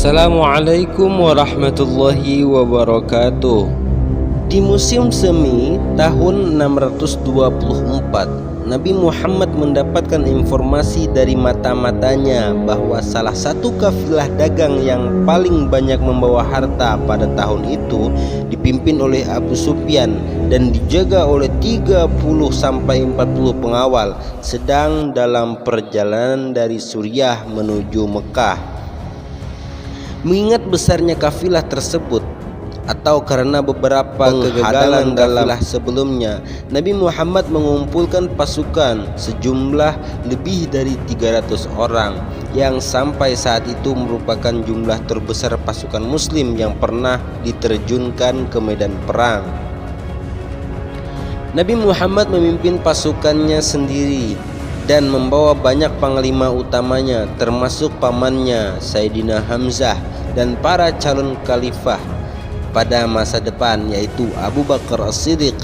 Assalamualaikum warahmatullahi wabarakatuh. Di musim semi tahun 624, Nabi Muhammad mendapatkan informasi dari mata-matanya bahwa salah satu kafilah dagang yang paling banyak membawa harta pada tahun itu dipimpin oleh Abu Sufyan dan dijaga oleh 30-40 pengawal sedang dalam perjalanan dari Suriah menuju Mekah. Mengingat besarnya kafilah tersebut atau karena beberapa kegagalan kafilah sebelumnya, Nabi Muhammad mengumpulkan pasukan sejumlah lebih dari 300 orang yang sampai saat itu merupakan jumlah terbesar pasukan muslim yang pernah diterjunkan ke medan perang. Nabi Muhammad memimpin pasukannya sendiri dan membawa banyak panglima utamanya termasuk pamannya Sayyidina Hamzah dan para calon khalifah pada masa depan, yaitu Abu Bakar As-Siddiq,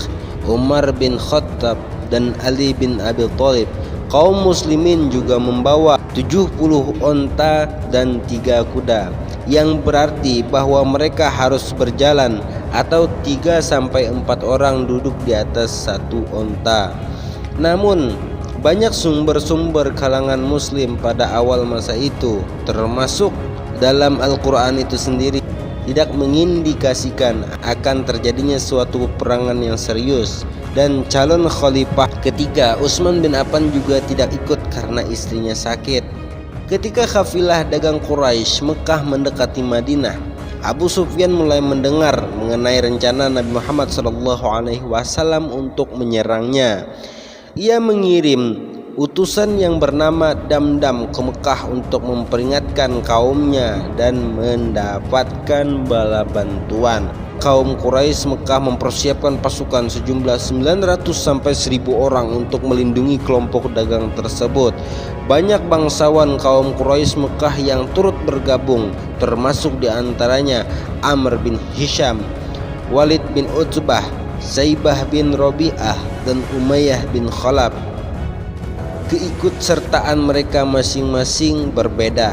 Umar bin Khattab, dan Ali bin Abi Thalib. Kaum muslimin juga membawa 70 onta dan 3 kuda, yang berarti bahwa mereka harus berjalan atau 3-4 orang duduk di atas satu onta. Namun banyak sumber-sumber kalangan muslim pada awal masa itu, termasuk dalam Al-Quran itu sendiri, tidak mengindikasikan akan terjadinya suatu peperangan yang serius. Dan calon khalifah ketiga Utsman bin Affan juga tidak ikut karena istrinya sakit. Ketika kafilah dagang Quraisy Mekah mendekati Madinah, Abu Sufyan mulai mendengar mengenai rencana Nabi Muhammad SAW untuk menyerangnya. Ia mengirim utusan yang bernama Damdam ke Mekah untuk memperingatkan kaumnya dan mendapatkan bala bantuan. Kaum Quraisy Mekah mempersiapkan pasukan sejumlah 900-1000 orang untuk melindungi kelompok dagang tersebut. Banyak bangsawan kaum Quraisy Mekah yang turut bergabung, termasuk diantaranya Amr bin Hisham, Walid bin Utbah, Saibah bin Rabi'ah, dan Umayyah bin Khalaf. Keikutsertaan mereka masing-masing berbeda.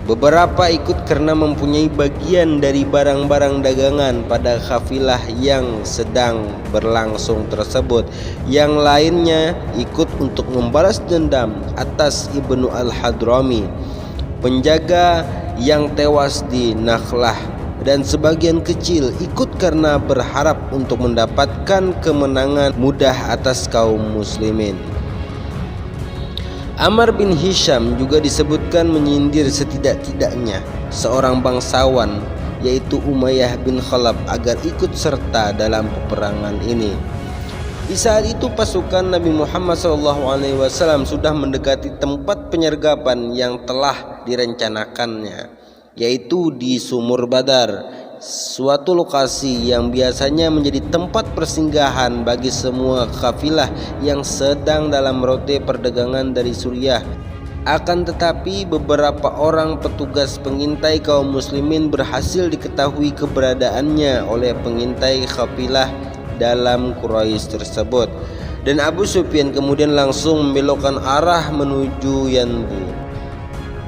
Beberapa ikut karena mempunyai bagian dari barang-barang dagangan pada kafilah yang sedang berlangsung tersebut. Yang lainnya ikut untuk membalas dendam atas Ibnu Al-Hadrami, penjaga yang tewas di Nakhlah, dan sebagian kecil ikut karena berharap untuk mendapatkan kemenangan mudah atas kaum muslimin. Amr bin Hisham juga disebutkan menyindir setidak-tidaknya seorang bangsawan, yaitu Umayyah bin Khalaf, agar ikut serta dalam peperangan ini. Di saat itu pasukan Nabi Muhammad SAW sudah mendekati tempat penyergapan yang telah direncanakannya, yaitu di Sumur Badar, suatu lokasi yang biasanya menjadi tempat persinggahan bagi semua kafilah yang sedang dalam rute perdagangan dari Suriah. Akan tetapi beberapa orang petugas pengintai kaum muslimin berhasil diketahui keberadaannya oleh pengintai kafilah dalam Quraisy tersebut, dan Abu Sufyan kemudian langsung membelokkan arah menuju Yanbu.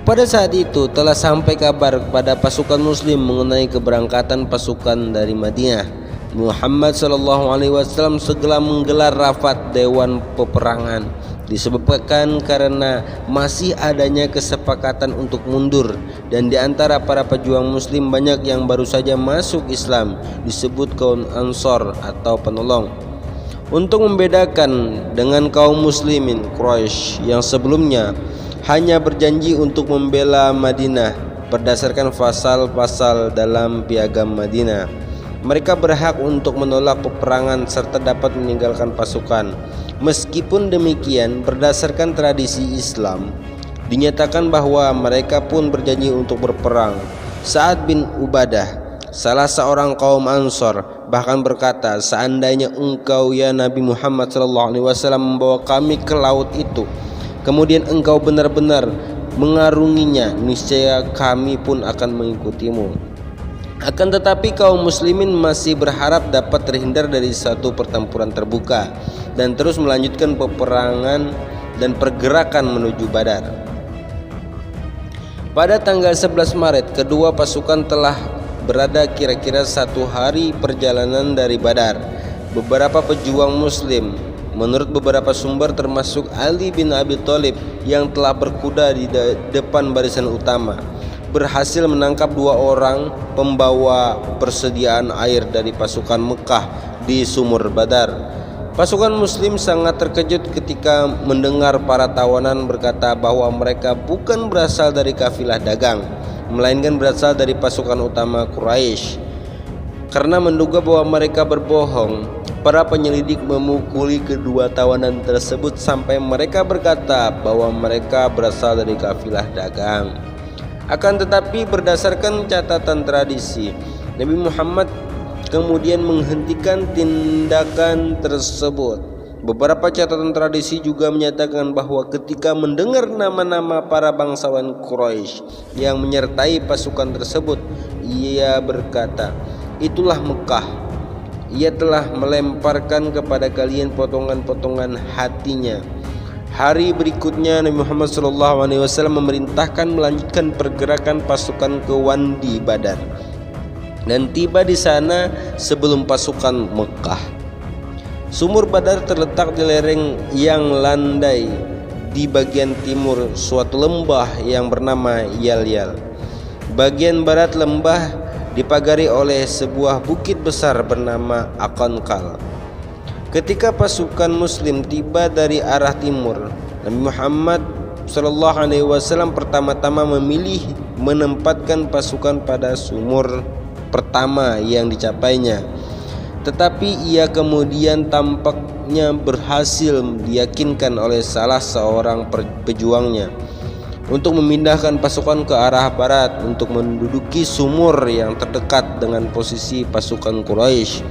Pada saat itu telah sampai kabar kepada pasukan muslim mengenai keberangkatan pasukan dari Madinah. Muhammad SAW segera menggelar rapat dewan peperangan, disebabkan karena masih adanya kesepakatan untuk mundur, dan di antara para pejuang muslim banyak yang baru saja masuk Islam, disebut kaum Ansor atau penolong. Untuk membedakan dengan kaum muslimin Quraisy yang sebelumnya hanya berjanji untuk membela Madinah berdasarkan pasal-pasal dalam Piagam Madinah, mereka berhak untuk menolak peperangan serta dapat meninggalkan pasukan. Meskipun demikian, berdasarkan tradisi Islam, dinyatakan bahwa mereka pun berjanji untuk berperang. Sa'ad bin Ubadah, salah seorang kaum Ansor, bahkan berkata, "Seandainya engkau ya Nabi Muhammad SAW membawa kami ke laut itu, kemudian engkau benar-benar mengarunginya, niscaya kami pun akan mengikutimu." Akan tetapi kaum muslimin masih berharap dapat terhindar dari satu pertempuran terbuka dan terus melanjutkan peperangan dan pergerakan menuju Badar. Pada tanggal 11 Maret, kedua pasukan telah berada kira-kira 1 hari perjalanan dari Badar. Beberapa pejuang muslim, menurut beberapa sumber termasuk Ali bin Abi Thalib yang telah berkuda di depan barisan utama, berhasil menangkap 2 orang pembawa persediaan air dari pasukan Mekah di sumur Badar. Pasukan muslim sangat terkejut ketika mendengar para tawanan berkata bahwa mereka bukan berasal dari kafilah dagang, melainkan berasal dari pasukan utama Quraisy. Karena menduga bahwa mereka berbohong, para penyelidik memukuli kedua tawanan tersebut sampai mereka berkata bahwa mereka berasal dari kafilah dagang. Akan tetapi berdasarkan catatan tradisi, Nabi Muhammad kemudian menghentikan tindakan tersebut. Beberapa catatan tradisi juga menyatakan bahwa ketika mendengar nama-nama para bangsawan Quraisy yang menyertai pasukan tersebut, ia berkata, "Itulah Mekah. Ia telah melemparkan kepada kalian potongan-potongan hatinya." Hari berikutnya Nabi Muhammad SAW memerintahkan melanjutkan pergerakan pasukan ke Wadi Badar dan tiba di sana sebelum pasukan Mekah. Sumur Badar terletak di lereng yang landai di bagian timur suatu lembah yang bernama Yal-Yal. Bagian barat lembah dipagari oleh sebuah bukit besar bernama Aqanqal. Ketika pasukan muslim tiba dari arah timur, Nabi Muhammad SAW pertama-tama memilih menempatkan pasukan pada sumur pertama yang dicapainya, tetapi ia kemudian tampaknya berhasil diyakinkan oleh salah seorang pejuangnya untuk memindahkan pasukan ke arah barat untuk menduduki sumur yang terdekat dengan posisi pasukan Quraisy.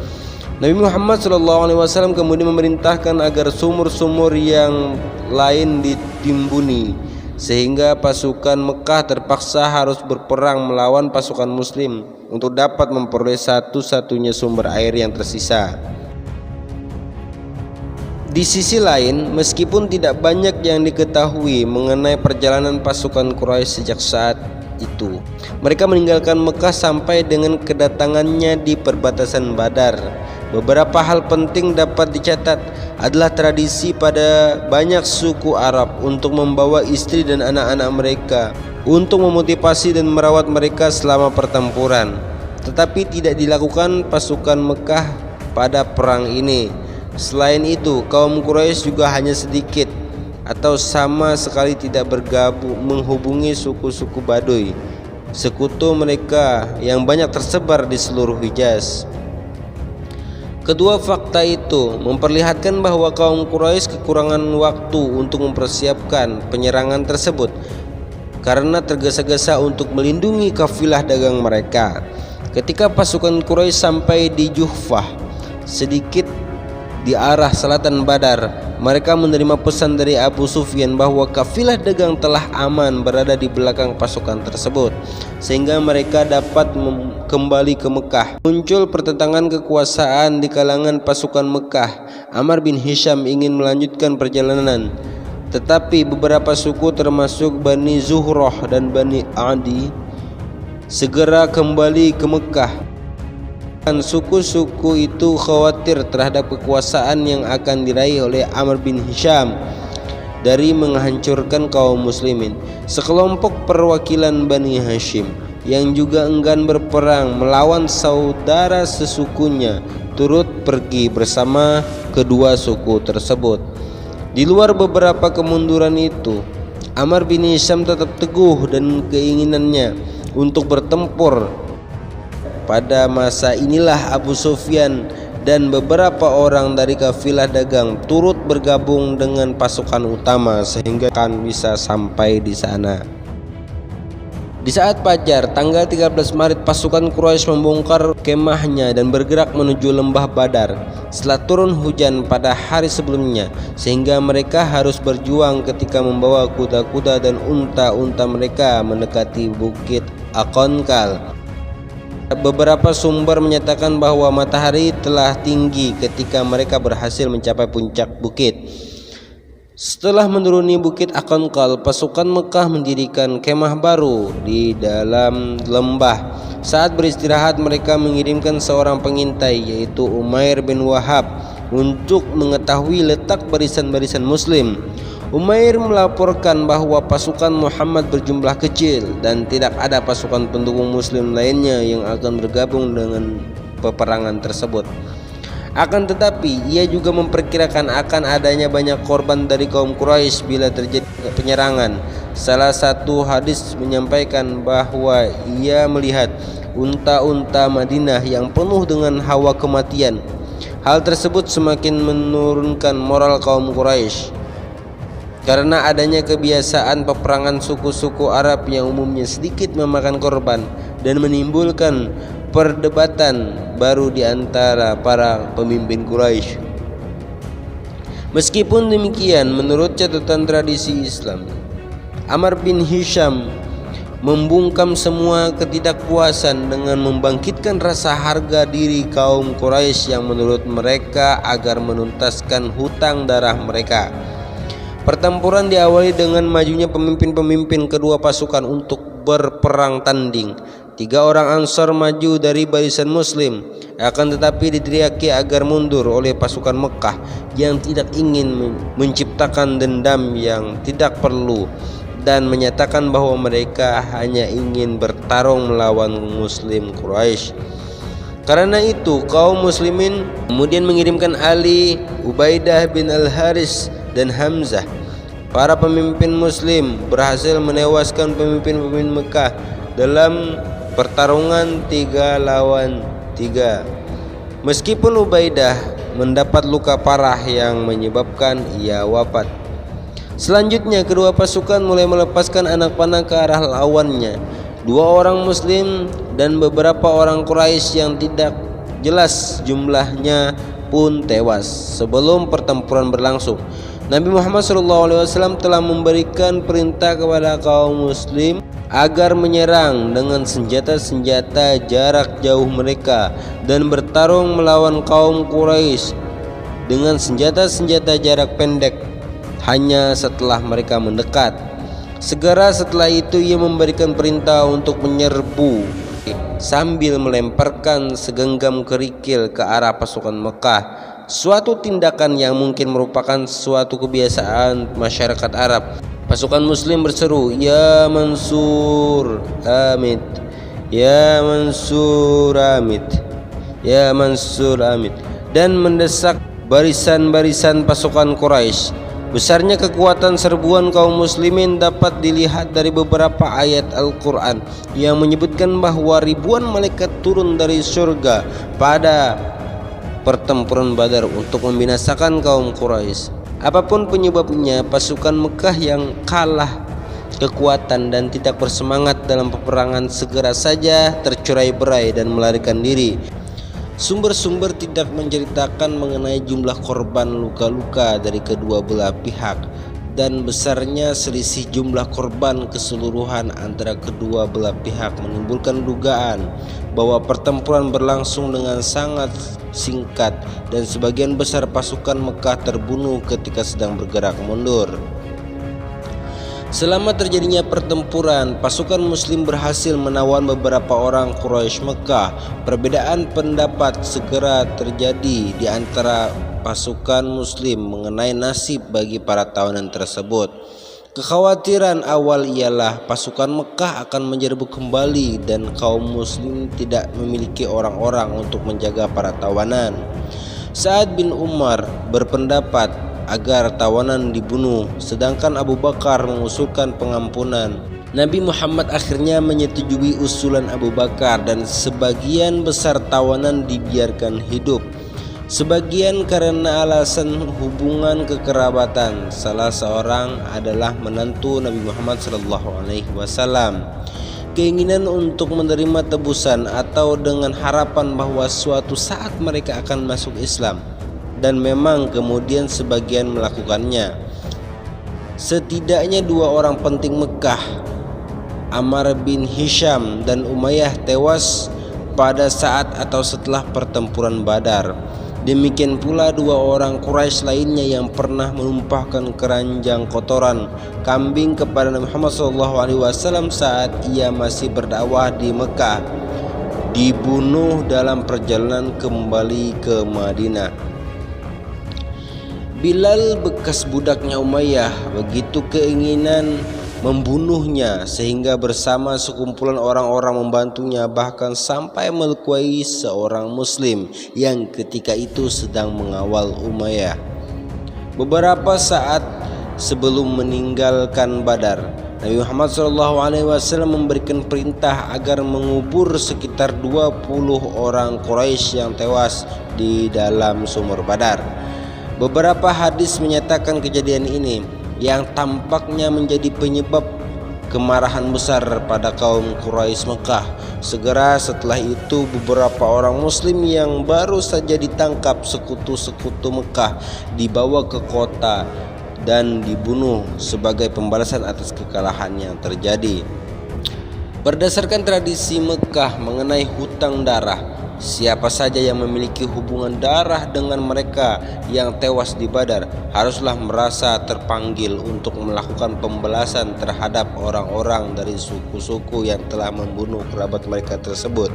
Nabi Muhammad SAW kemudian memerintahkan agar sumur-sumur yang lain ditimbuni, sehingga pasukan Mekah terpaksa harus berperang melawan pasukan muslim untuk dapat memperoleh satu-satunya sumber air yang tersisa. Di sisi lain, meskipun tidak banyak yang diketahui mengenai perjalanan pasukan Quraisy sejak saat itu, mereka meninggalkan Mekah sampai dengan kedatangannya di perbatasan Badar. Beberapa hal penting dapat dicatat adalah tradisi pada banyak suku Arab untuk membawa istri dan anak-anak mereka untuk memotivasi dan merawat mereka selama pertempuran, tetapi tidak dilakukan pasukan Mekah pada perang ini. Selain itu, kaum Quraisy juga hanya sedikit atau sama sekali tidak bergabung menghubungi suku-suku Baduy, sekutu mereka yang banyak tersebar di seluruh Hijaz. Kedua fakta itu memperlihatkan bahwa kaum Quraisy kekurangan waktu untuk mempersiapkan penyerangan tersebut karena tergesa-gesa untuk melindungi kafilah dagang mereka. Ketika pasukan Quraisy sampai di Juhfah, sedikit di arah selatan Badar, mereka menerima pesan dari Abu Sufyan bahwa kafilah dagang telah aman berada di belakang pasukan tersebut, sehingga mereka dapat kembali ke Mekah. Muncul pertentangan kekuasaan di kalangan pasukan Mekah. Amr bin Hisham ingin melanjutkan perjalanan, tetapi beberapa suku termasuk Bani Zuhrah dan Bani Adi segera kembali ke Mekah. Suku-suku itu khawatir terhadap kekuasaan yang akan diraih oleh Amr bin Hisham dari menghancurkan kaum muslimin. Sekelompok perwakilan Bani Hashim yang juga enggan berperang melawan saudara sesukunya turut pergi bersama kedua suku tersebut. Di luar beberapa kemunduran itu, Amr bin Hisham tetap teguh dan keinginannya untuk bertempur. Pada masa inilah Abu Sufyan dan beberapa orang dari kafilah dagang turut bergabung dengan pasukan utama sehingga kan bisa sampai di sana. Di saat fajar tanggal 13 Maret, pasukan Quraisy membongkar kemahnya dan bergerak menuju lembah Badar setelah turun hujan pada hari sebelumnya, sehingga mereka harus berjuang ketika membawa kuda-kuda dan unta-unta mereka mendekati bukit Aqanqal. Beberapa sumber menyatakan bahwa matahari telah tinggi ketika mereka berhasil mencapai puncak bukit. Setelah menuruni Bukit Aqanqal, pasukan Mekah mendirikan kemah baru di dalam lembah. Saat beristirahat, mereka mengirimkan seorang pengintai, yaitu Umair bin Wahab, untuk mengetahui letak barisan-barisan Muslim. Umair melaporkan bahwa pasukan Muhammad berjumlah kecil dan tidak ada pasukan pendukung Muslim lainnya yang akan bergabung dengan peperangan tersebut. Akan tetapi, ia juga memperkirakan akan adanya banyak korban dari kaum Quraisy bila terjadi penyerangan. Salah satu hadis menyampaikan bahwa ia melihat unta-unta Madinah yang penuh dengan hawa kematian. Hal tersebut semakin menurunkan moral kaum Quraisy, karena adanya kebiasaan peperangan suku-suku Arab yang umumnya sedikit memakan korban dan menimbulkan perdebatan baru di antara para pemimpin Quraisy. Meskipun demikian, menurut catatan tradisi Islam, Amr bin Hisham membungkam semua ketidakpuasan dengan membangkitkan rasa harga diri kaum Quraisy yang menurut mereka agar menuntaskan hutang darah mereka. Pertempuran diawali dengan majunya pemimpin-pemimpin kedua pasukan untuk berperang tanding. 3 orang Ansar maju dari barisan Muslim, akan tetapi diteriaki agar mundur oleh pasukan Mekah yang tidak ingin menciptakan dendam yang tidak perlu dan menyatakan bahwa mereka hanya ingin bertarung melawan Muslim Quraisy. Karena itu, kaum muslimin kemudian mengirimkan Ali, Ubaidah bin Al-Haris, dan Hamzah. Para pemimpin Muslim berhasil menewaskan pemimpin-pemimpin Mekah dalam pertarungan 3 lawan 3. Meskipun Ubaidah mendapat luka parah yang menyebabkan ia wafat. Selanjutnya, kedua pasukan mulai melepaskan anak panah ke arah lawannya. 2 orang Muslim dan beberapa orang Quraisy yang tidak jelas jumlahnya pun tewas sebelum pertempuran berlangsung. Nabi Muhammad SAW telah memberikan perintah kepada kaum Muslim agar menyerang dengan senjata-senjata jarak jauh mereka dan bertarung melawan kaum Quraisy dengan senjata-senjata jarak pendek hanya setelah mereka mendekat. Segera setelah itu ia memberikan perintah untuk menyerbu sambil melemparkan segenggam kerikil ke arah pasukan Mekah. Suatu tindakan yang mungkin merupakan suatu kebiasaan masyarakat Arab. Pasukan Muslim berseru, "Ya Mansur Amit, Ya Mansur Amit, Ya Mansur Amit," dan mendesak barisan-barisan pasukan Quraisy. Besarnya kekuatan serbuan kaum muslimin dapat dilihat dari beberapa ayat Al-Quran yang menyebutkan bahwa ribuan malaikat turun dari surga pada pertempuran Badar untuk membinasakan kaum Quraisy. Apapun penyebabnya, pasukan Mekah yang kalah kekuatan dan tidak bersemangat dalam peperangan segera saja tercerai-berai dan melarikan diri. Sumber-sumber tidak menceritakan mengenai jumlah korban luka-luka dari kedua belah pihak dan besarnya selisih jumlah korban keseluruhan antara kedua belah pihak menimbulkan dugaan bahwa pertempuran berlangsung dengan sangat singkat dan sebagian besar pasukan Mekah terbunuh ketika sedang bergerak mundur. Selama terjadinya pertempuran, pasukan Muslim berhasil menawan beberapa orang Quraisy Mekah. Perbedaan pendapat segera terjadi di antara pasukan Muslim mengenai nasib bagi para tawanan tersebut. Kekhawatiran awal ialah pasukan Mekah akan menyerbu kembali dan kaum Muslim tidak memiliki orang-orang untuk menjaga para tawanan. Sa'ad bin Umar berpendapat agar tawanan dibunuh, sedangkan Abu Bakar mengusulkan pengampunan. Nabi Muhammad akhirnya menyetujui usulan Abu Bakar dan sebagian besar tawanan dibiarkan hidup. Sebagian karena alasan hubungan kekerabatan. Salah seorang adalah menantu Nabi Muhammad SAW. Keinginan untuk menerima tebusan atau dengan harapan bahwa suatu saat mereka akan masuk Islam. Dan memang kemudian sebagian melakukannya. Setidaknya 2 orang penting Mekah, Amr bin Hisham dan Umayyah, tewas pada saat atau setelah pertempuran Badar. Demikian pula dua orang Quraisy lainnya yang pernah menumpahkan keranjang kotoran kambing kepada Nabi Muhammad SAW saat ia masih berdakwah di Mekah, dibunuh dalam perjalanan kembali ke Madinah. Bilal, bekas budaknya Umayyah, begitu keinginan membunuhnya sehingga bersama sekumpulan orang-orang membantunya, bahkan sampai melukai seorang muslim yang ketika itu sedang mengawal Umayyah. Beberapa saat sebelum meninggalkan Badar, Nabi Muhammad SAW memberikan perintah agar mengubur sekitar 20 orang Quraisy yang tewas di dalam sumur Badar. Beberapa hadis menyatakan kejadian ini yang tampaknya menjadi penyebab kemarahan besar pada kaum Quraisy Mekah. Segera setelah itu beberapa orang muslim yang baru saja ditangkap sekutu-sekutu Mekah dibawa ke kota dan dibunuh sebagai pembalasan atas kekalahan yang terjadi. Berdasarkan tradisi Mekah mengenai hutang darah, siapa saja yang memiliki hubungan darah dengan mereka yang tewas di Badar haruslah merasa terpanggil untuk melakukan pembalasan terhadap orang-orang dari suku-suku yang telah membunuh kerabat mereka tersebut.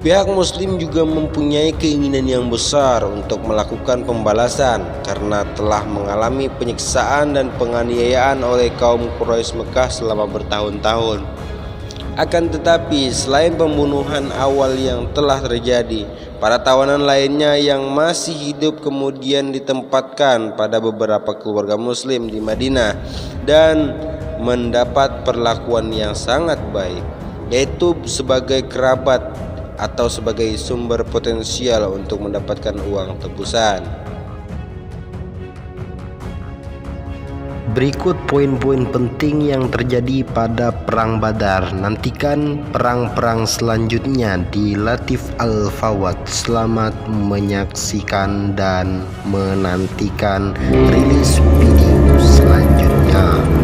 Pihak muslim juga mempunyai keinginan yang besar untuk melakukan pembalasan karena telah mengalami penyiksaan dan penganiayaan oleh kaum Quraisy Mekah selama bertahun-tahun. Akan tetapi selain pembunuhan awal yang telah terjadi, para tawanan lainnya yang masih hidup kemudian ditempatkan pada beberapa keluarga muslim di Madinah dan mendapat perlakuan yang sangat baik, yaitu sebagai kerabat atau sebagai sumber potensial untuk mendapatkan uang tebusan. Berikut poin-poin penting yang terjadi pada Perang Badar. Nantikan perang-perang selanjutnya di Latif Al-Fawad. Selamat menyaksikan dan menantikan rilis video selanjutnya.